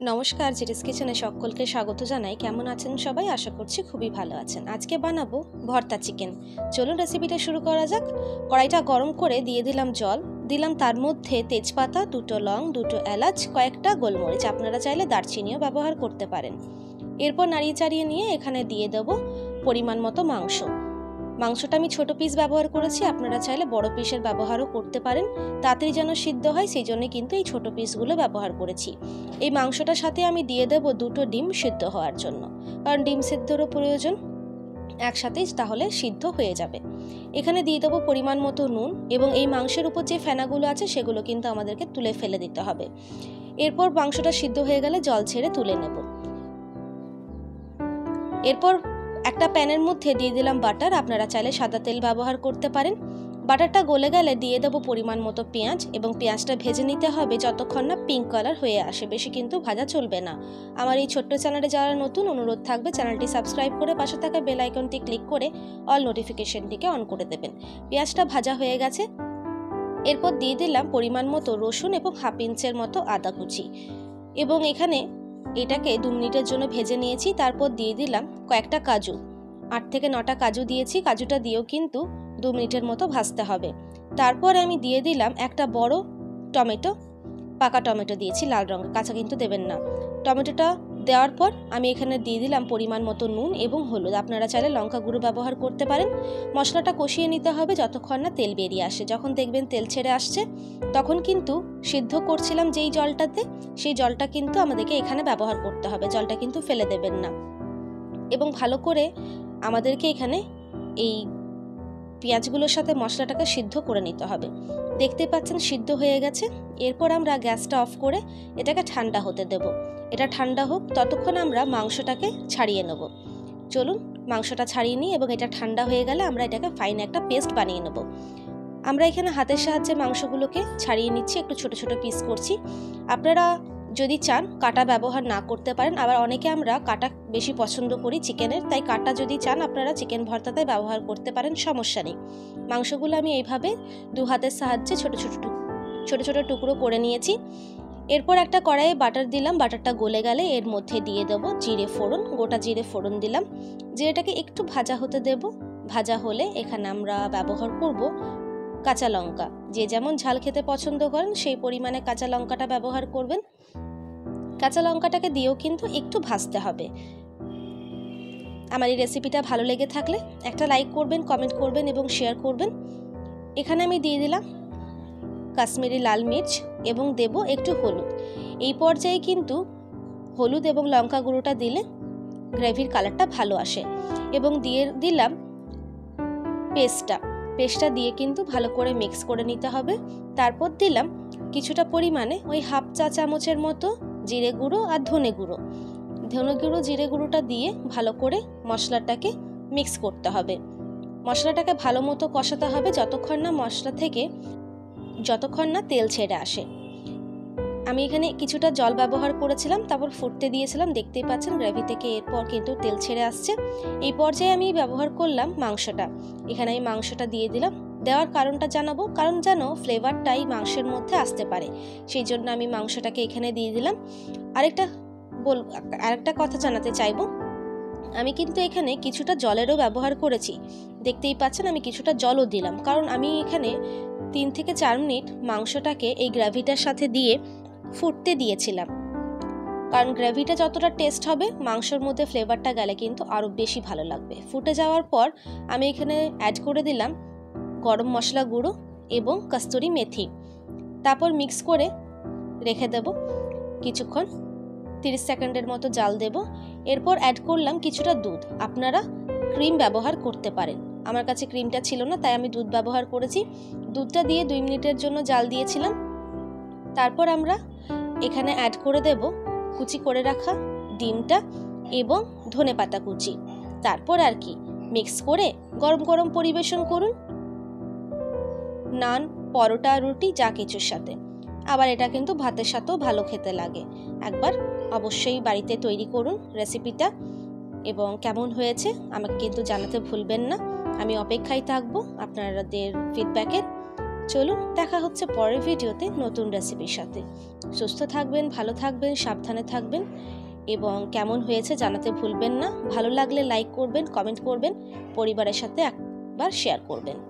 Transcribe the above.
নমস্কার, জেরিস কিচেনে সকলকে স্বাগত জানাই। কেমন আছেন সবাই? আশা করছি খুবই ভালো আছেন। আজকে বানাবো ভর্তা চিকেন। চলুন রেসিপিটা শুরু করা যাক। কড়াইটা গরম করে দিয়ে দিলাম জল, দিলাম তার মধ্যে তেজপাতা, দুটো লং, দুটো এলাচ, কয়েকটা গোলমরিচ, আপনারা চাইলে দারচিনিও ব্যবহার করতে পারেন। এরপর নাড়িয়ে চাড়িয়ে নিয়ে এখানে দিয়ে দেবো পরিমাণ মতো মাংস। মাংসটা আমি ছোট পিস ব্যবহার করেছি, আপনারা চাইলে বড় পিসের ব্যবহারও করতে পারেন। তাড়াতাড়ি যেন সিদ্ধ হয় সেই জন্য কিন্তু এই ছোট পিসগুলো ব্যবহার করেছি। এই মাংসটার সাথে আমি দিয়ে দেব দুটো ডিম সিদ্ধ হওয়ার জন্য, কারণ ডিম সিদ্ধরও প্রয়োজন, একসাথেই তাহলে সিদ্ধ হয়ে যাবে। এখানে দিয়ে দেবো পরিমাণ মতো নুন, এবং এই মাংসের উপর যে ফেনাগুলো আছে সেগুলো কিন্তু আমাদেরকে তুলে ফেলে দিতে হবে। এরপর মাংসটা সিদ্ধ হয়ে গেলে জল ছেড়ে তুলে নেব। এরপর একটা প্যানের মধ্যে দিয়ে দিলাম বাটার, আপনারা চাইলে সাদা তেল ব্যবহার করতে পারেন। বাটারটা গলে গেলে দিয়ে দেবো পরিমাণ মতো পেঁয়াজ, এবং পেঁয়াজটা ভেজে নিতে হবে যতক্ষণ না পিঙ্ক কালার হয়ে আসে, বেশি কিন্তু ভাজা চলবে না। আমার এই ছোট্ট চ্যানেলে যারা নতুন, অনুরোধ থাকবে চ্যানেলটি সাবস্ক্রাইব করে পাশে থাকা বেল আইকনটি ক্লিক করে অল নোটিফিকেশনটিকে অন করে দেবেন। পেঁয়াজটা ভাজা হয়ে গেছে। এরপর দিয়ে দিলাম পরিমাণ মতো রসুন এবং হাফ ইঞ্চের মতো আদা কুচি, এবং এখানে এটাকে 2 মিনিটের জন্য ভেজে নিয়েছি। তারপর দিয়ে দিলাম কয়েকটা কাজু, 8 থেকে 9টা কাজু দিয়েছি। কাজুটা দিয়েও কিন্তু 2 মিনিটের মতো ভাজতে হবে। তারপর আমি দিয়ে দিলাম একটা বড় টমেটো, পাকা টমেটো দিয়েছি, লাল রঙের, কাঁচা কিন্তু দেবেন না। টমেটোটা দেওয়ার পর আমি এখানে দিয়ে দিলাম পরিমাণ মতো নুন এবং হলুদ, আপনারা চাইলে লঙ্কা গুঁড়ো ব্যবহার করতে পারেন। মশলাটা কষিয়ে নিতে হবে যতক্ষণ না তেল বেরিয়ে আসে। যখন দেখবেন তেল ছেড়ে আসছে, তখন কিন্তু সিদ্ধ করছিলাম যেই জলটাতে, সেই জলটা কিন্তু আমাদেরকে এখানে ব্যবহার করতে হবে, জলটা কিন্তু ফেলে দেবেন না। এবং ভালো করে আমাদেরকে এখানে এই পেঁয়াজগুলোর সাথে মশলাটাকে সিদ্ধ করে নিতে হবে। দেখতে পাচ্ছেন সিদ্ধ হয়ে গেছে। এরপর আমরা গ্যাসটা অফ করে এটাকে ঠান্ডা হতে দেব। এটা ঠান্ডা হোক, ততক্ষণ আমরা মাংসটাকে ছাড়িয়ে নেব। চলুন মাংসটা ছাড়িয়ে নিই, এবং এটা ঠান্ডা হয়ে গেলে আমরা এটাকে ফাইন একটা পেস্ট বানিয়ে নেব। আমরা এখানে হাতের সাহায্যে মাংসগুলোকে ছাড়িয়ে নিচ্ছি, একটু ছোট ছোট পিস করছি। আপনারা যদি চান কাটা ব্যবহার না করতে পারেন, আবার অনেকে আমরা কাটা বেশি পছন্দ করি চিকেনের, তাই কাটা যদি চান আপনারা চিকেন ভর্তাতে ব্যবহার করতে পারেন, সমস্যা নেই। মাংসগুলো আমি এইভাবে 2 হাতের সাহায্যে ছোট ছোট টুকরো করে নিয়েছি। এরপর একটা কড়াইয়ে বাটার দিলাম, বাটারটা গলে গেলে এর মধ্যে দিয়ে দেবো জিরে ফোড়ন, গোটা জিরে ফোড়ন দিলাম। জিরেটাকে একটু ভাজা হতে দেব। ভাজা হলে এখানে আমরা ব্যবহার করব কাঁচা লঙ্কা। যে যেমন ঝাল খেতে পছন্দ করেন সেই পরিমাণে কাঁচা লঙ্কাটা ব্যবহার করবেন। কাঁচা লঙ্কাটাকে দিয়েও কিন্তু একটু ভাজতে হবে। আমার এই রেসিপিটা ভালো লেগে থাকলে একটা লাইক করবেন, কমেন্ট করবেন এবং শেয়ার করবেন। এখানে আমি দিয়ে দিলাম কাশ্মীরি লাল মির্চ, এবং দেব একটু হলুদ। এই পর্যায়ে কিন্তু হলুদ এবং লঙ্কা গুঁড়োটা দিলে গ্রেভির কালারটা ভালো আসে। এবং দিয়ে দিলাম পেস্টটা দিয়ে কিন্তু ভালো করে মিক্স করে নিতে হবে। তারপর দিলাম কিছুটা পরিমাণে ওই হাফ চা চামচের মতো জিরে গুঁড়ো আর ধনে গুঁড়ো। জিরে গুঁড়োটা দিয়ে ভালো করে মশলাটাকে মিক্স করতে হবে। মশলাটাকে ভালো মতো কষাতে হবে যতক্ষণ না তেল ছেড়ে আসে। আমি এখানে কিছুটা জল ব্যবহার করেছিলাম, তারপর ফুটতে দিয়েছিলাম। দেখতেই পাচ্ছেন গ্রেভি থেকে এরপর কিন্তু তেল ছেড়ে আসছে। এই পর্যায়ে আমি ব্যবহার করলাম মাংসটা। এখানে আমি মাংসটা দিয়ে দিলাম। দেওয়ার কারণটা জানাবো, কারণ যেন ফ্লেভারটাই মাংসের মধ্যে আসতে পারে, সেই জন্য আমি মাংসটাকে এখানে দিয়ে দিলাম। আরেকটা কথা জানাতে চাইবো, আমি কিন্তু এখানে কিছুটা জলেরও ব্যবহার করেছি। দেখতেই পাচ্ছেন আমি কিছুটা জলও দিলাম, কারণ আমি এখানে 3 থেকে 4 মিনিট মাংসটাকে এই গ্রেভিটার সাথে দিয়ে ফুটতে দিয়েছিলাম। কারণ গ্রেভিটা যতটা টেস্ট হবে, মাংসের মধ্যে ফ্লেভারটা গেলে কিন্তু আরও বেশি ভালো লাগবে। ফুটে যাওয়ার পর আমি এখানে অ্যাড করে দিলাম গরম মশলা গুঁড়ো এবং কস্তুরি মেথি। তারপর মিক্স করে রেখে দেব কিছুক্ষণ, 30 সেকেন্ডের মতো জাল দেব। এরপর অ্যাড করলাম কিছুটা দুধ, আপনারা ক্রিম ব্যবহার করতে পারেন। আমার কাছে ক্রিমটা ছিল না, তাই আমি দুধ ব্যবহার করেছি। দুধটা দিয়ে 2 মিনিটের জন্য জাল দিয়েছিলাম। তারপর আমরা এখানে অ্যাড করে দেব কুচি করে রাখা ডিমটা এবং ধনেপাতা কুচি। তারপর আর কি মিক্স করে গরম গরম পরিবেশন করুন, নান, পরোটা, রুটি যা কিছুর সাথে। আবার এটা কিন্তু ভাতের সাথেও ভালো খেতে লাগে। একবার অবশ্যই বাড়িতে তৈরি করুন রেসিপিটা, এবং কেমন হয়েছে আমাকে কিন্তু জানাতে ভুলবেন না। আমি অপেক্ষায় থাকবো আপনাদের ফিডব্যাকের। চলুন দেখা হচ্ছে পরের ভিডিওতে নতুন রেসিপির সাথে। সুস্থ থাকবেন, ভালো থাকবেন, সাবধানে থাকবেন এবং কেমন হয়েছে জানাতে ভুলবেন না। ভালো লাগলে লাইক করবেন, কমেন্ট করবেন, পরিবারের সাথে একবার শেয়ার করবেন।